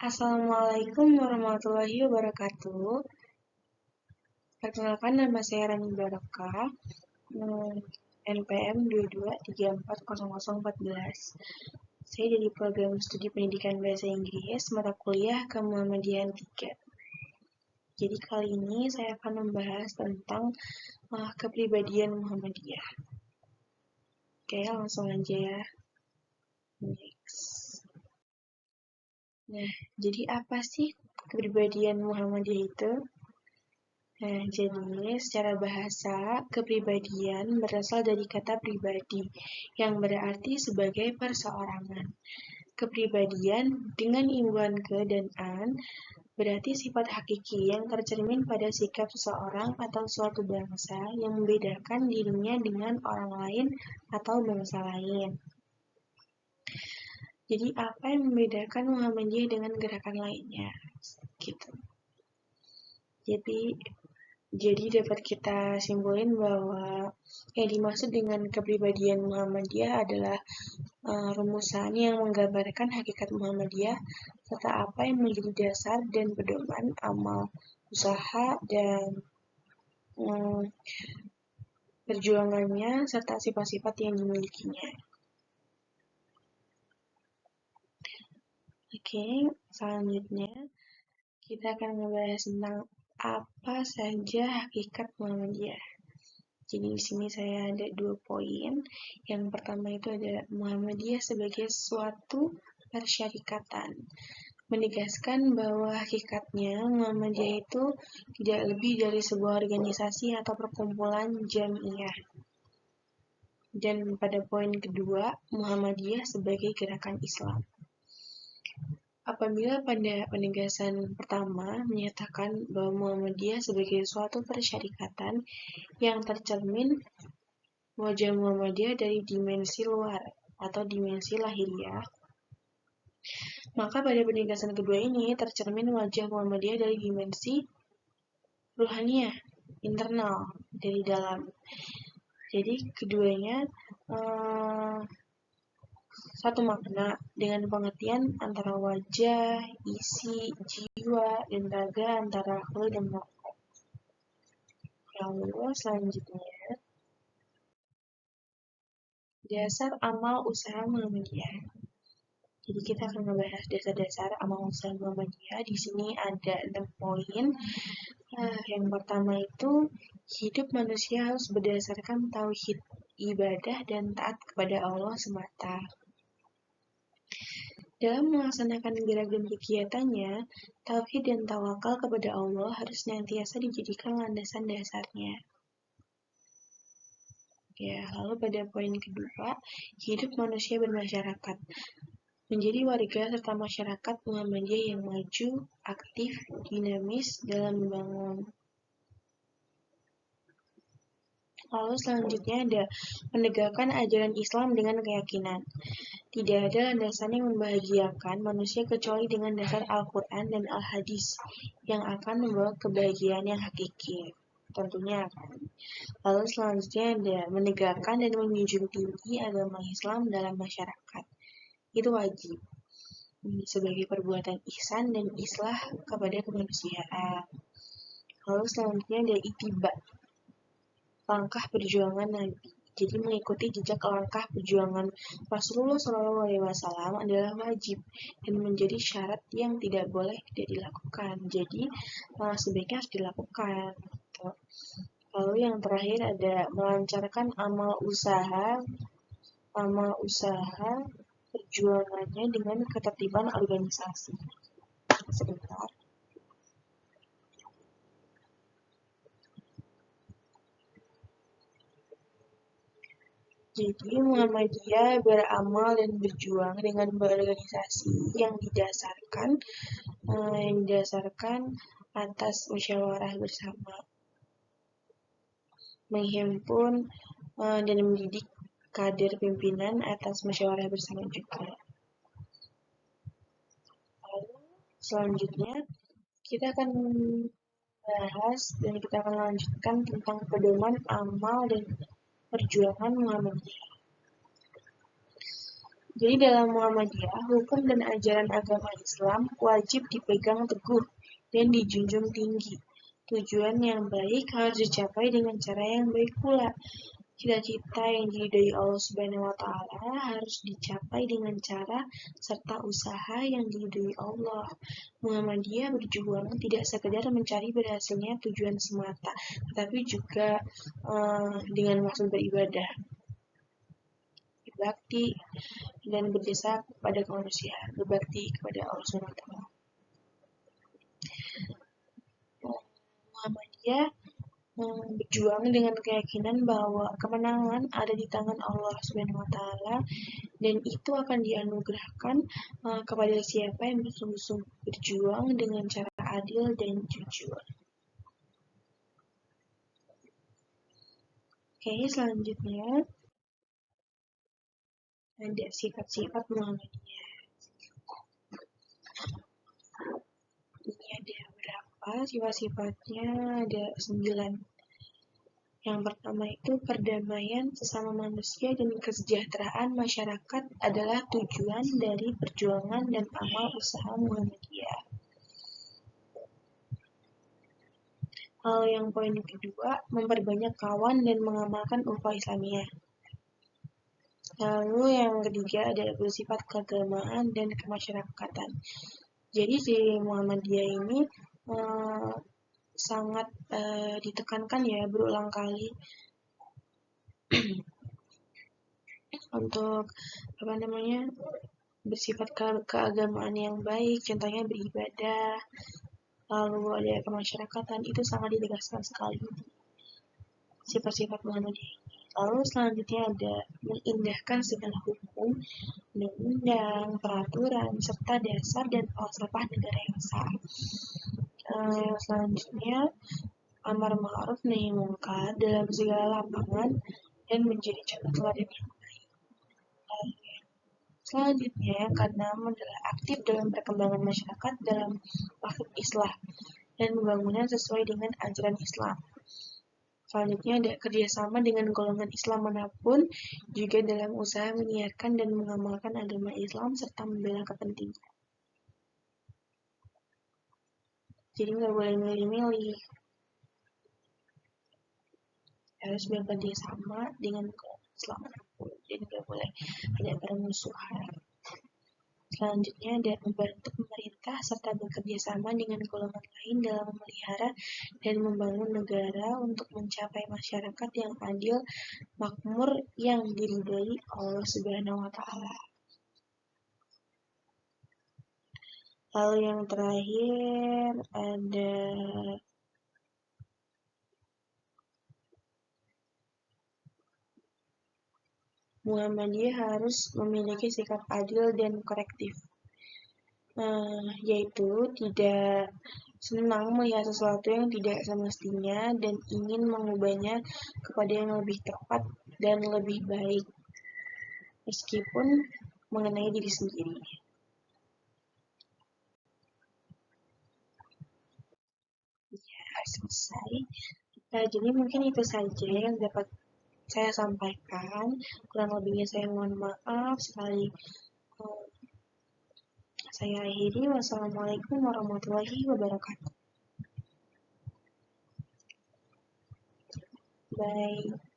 Assalamualaikum warahmatullahi wabarakatuh. Perkenalkan, nama saya Rani Barokah, NPM 22340014. Saya dari program studi pendidikan bahasa Inggris mata kuliah ke Muhammadiyah 3. Jadi kali ini saya akan membahas tentang kepribadian Muhammadiyah. Oke, langsung aja ya. Next. Nah, jadi apa sih kepribadian Muhammadiyah itu? Nah, jadi secara bahasa, kepribadian berasal dari kata pribadi, yang berarti sebagai perseorangan. Kepribadian dengan imbuhan ke dan an berarti sifat hakiki yang tercermin pada sikap seseorang atau suatu bangsa yang membedakan dirinya dengan orang lain atau bangsa lain. Jadi apa yang membedakan Muhammadiyah dengan gerakan lainnya? Gitu. Jadi dapat kita simpulin bahwa yang dimaksud dengan kepribadian Muhammadiyah adalah rumusan yang menggambarkan hakikat Muhammadiyah serta apa yang menjadi dasar dan pedoman amal, usaha, dan perjuangannya serta sifat-sifat yang dimilikinya. Oke, selanjutnya kita akan membahas tentang apa saja hakikat Muhammadiyah. Jadi di sini saya ada 2 poin. Yang pertama itu ada Muhammadiyah sebagai suatu persyarikatan. Menegaskan bahwa hakikatnya Muhammadiyah itu tidak lebih dari sebuah organisasi atau perkumpulan jamiah. Dan pada poin kedua, Muhammadiyah sebagai gerakan Islam. Apabila pada penegasan pertama menyatakan bahwa Muhammadiyah sebagai suatu persyarikatan yang tercermin wajah Muhammadiyah dari dimensi luar atau dimensi lahiriah, maka pada penegasan kedua ini tercermin wajah Muhammadiyah dari dimensi ruhaniyah, internal, dari dalam. Jadi keduanya satu makna dengan pengertian antara wajah, isi, jiwa, dan raga antara akal dan mata. Lalu selanjutnya, dasar amal usaha Muhammadiyah. Jadi kita akan membahas dasar-dasar amal usaha Muhammadiyah. Di sini ada 6 poin. Yang pertama itu hidup manusia harus berdasarkan tauhid, ibadah, dan taat kepada Allah semata. Dalam melaksanakan gerak dan kegiatannya, tauhid dan tawakal kepada Allah harus senantiasa dijadikan landasan dasarnya. Lalu pada poin kedua, hidup manusia bermasyarakat. Menjadi warga serta masyarakat Muhammadiyah yang maju, aktif, dinamis dalam membangun. Lalu selanjutnya ada menegakkan ajaran Islam dengan keyakinan. Tidak ada landasan yang membahagiakan manusia kecuali dengan dasar Al-Quran dan Al-Hadis yang akan membawa kebahagiaan yang hakiki. Tentunya kan. Lalu selanjutnya ada menegakkan dan menjunjung tinggi agama Islam dalam masyarakat. Itu wajib sebagai perbuatan ihsan dan islah kepada kemanusiaan. Lalu selanjutnya ada ittiba, langkah perjuangan Nabi. Jadi mengikuti jejak langkah perjuangan Rasulullah SAW adalah wajib dan menjadi syarat yang tidak boleh tidak dilakukan. Jadi sebaiknya harus dilakukan. Lalu yang terakhir ada melancarkan amal usaha perjuangannya dengan ketertiban organisasi. Sebentar. Jadi Muhammadiyah beramal dan berjuang dengan berorganisasi yang didasarkan atas musyawarah bersama, menghimpun dan mendidik kader pimpinan atas musyawarah bersama juga. Lalu selanjutnya kita akan bahas dan kita akan lanjutkan tentang pedoman amal dan perjuangan Muhammadiyah. Jadi dalam Muhammadiyah, hukum dan ajaran agama Islam wajib dipegang teguh dan dijunjung tinggi. Tujuan yang baik harus dicapai dengan cara yang baik pula. Cita-cita yang diridhoi Allah Subhanahu wa Ta'ala harus dicapai dengan cara serta usaha yang diridhoi Allah. Muhammadiyah berjuang tidak sekedar mencari berhasilnya tujuan semata, tetapi juga dengan maksud beribadah, berbakti, dan berjasa kepada kemanusiaan, berbakti kepada Allah Subhanahu wa Ta'ala. Muhammadiyah berjuang dengan keyakinan bahwa kemenangan ada di tangan Allah Subhanahu wa Ta'ala dan itu akan dianugerahkan kepada siapa yang bersungguh-sungguh berjuang dengan cara adil dan jujur. Oke, selanjutnya ada sifat-sifat Muhammadiyah. Ini ada berapa sifat-sifatnya? Ada 9. Yang pertama itu perdamaian sesama manusia dan kesejahteraan masyarakat adalah tujuan dari perjuangan dan amal usaha Muhammadiyah. Hal yang poin kedua, memperbanyak kawan dan mengamalkan ukhuwah Islamiyah. Lalu yang ketiga adalah bersifat keagamaan dan kemasyarakatan. Jadi si Muhammadiyah ini sangat ditekankan ya berulang kali untuk bersifat keagamaan yang baik, contohnya beribadah, lalu ada kemasyarakatan, itu sangat ditegaskan sekali sifat-sifat Muhammadiyah. Lalu selanjutnya ada mengindahkan segala hukum, undang-undang, peraturan, serta dasar dan falsafah negara yang sah. Selanjutnya amar ma'ruf nahi mungkar dalam segala lapangan dan menjadi contoh teladan yang baik. Selanjutnya yang keenam adalah aktif dalam perkembangan masyarakat dalam maksud islah dan pembangunan sesuai dengan ajaran Islam. Selanjutnya ada kerjasama dengan golongan Islam manapun juga dalam usaha menyiarkan dan mengamalkan agama Islam serta membela kepentingan. Jadi nggak boleh milih-milih, harus bekerja sama dengan Islam manapun, jadi nggak boleh ada permusuhan. Selanjutnya ada membantu pemerintah serta bekerja sama dengan golongan lain dalam memelihara dan membangun negara untuk mencapai masyarakat yang adil, makmur, yang diridhoi Allah Subhanahu wa Ta'ala. Lalu yang terakhir ada Muhammadiyah harus memiliki sikap adil dan korektif, yaitu tidak senang melihat sesuatu yang tidak semestinya dan ingin mengubahnya kepada yang lebih tepat dan lebih baik, meskipun mengenai diri sendiri. Ya, selesai. Jadi mungkin itu saja yang dapat saya sampaikan. Kurang lebihnya saya mohon maaf sekali. Saya akhiri. Wassalamualaikum warahmatullahi wabarakatuh. Bye.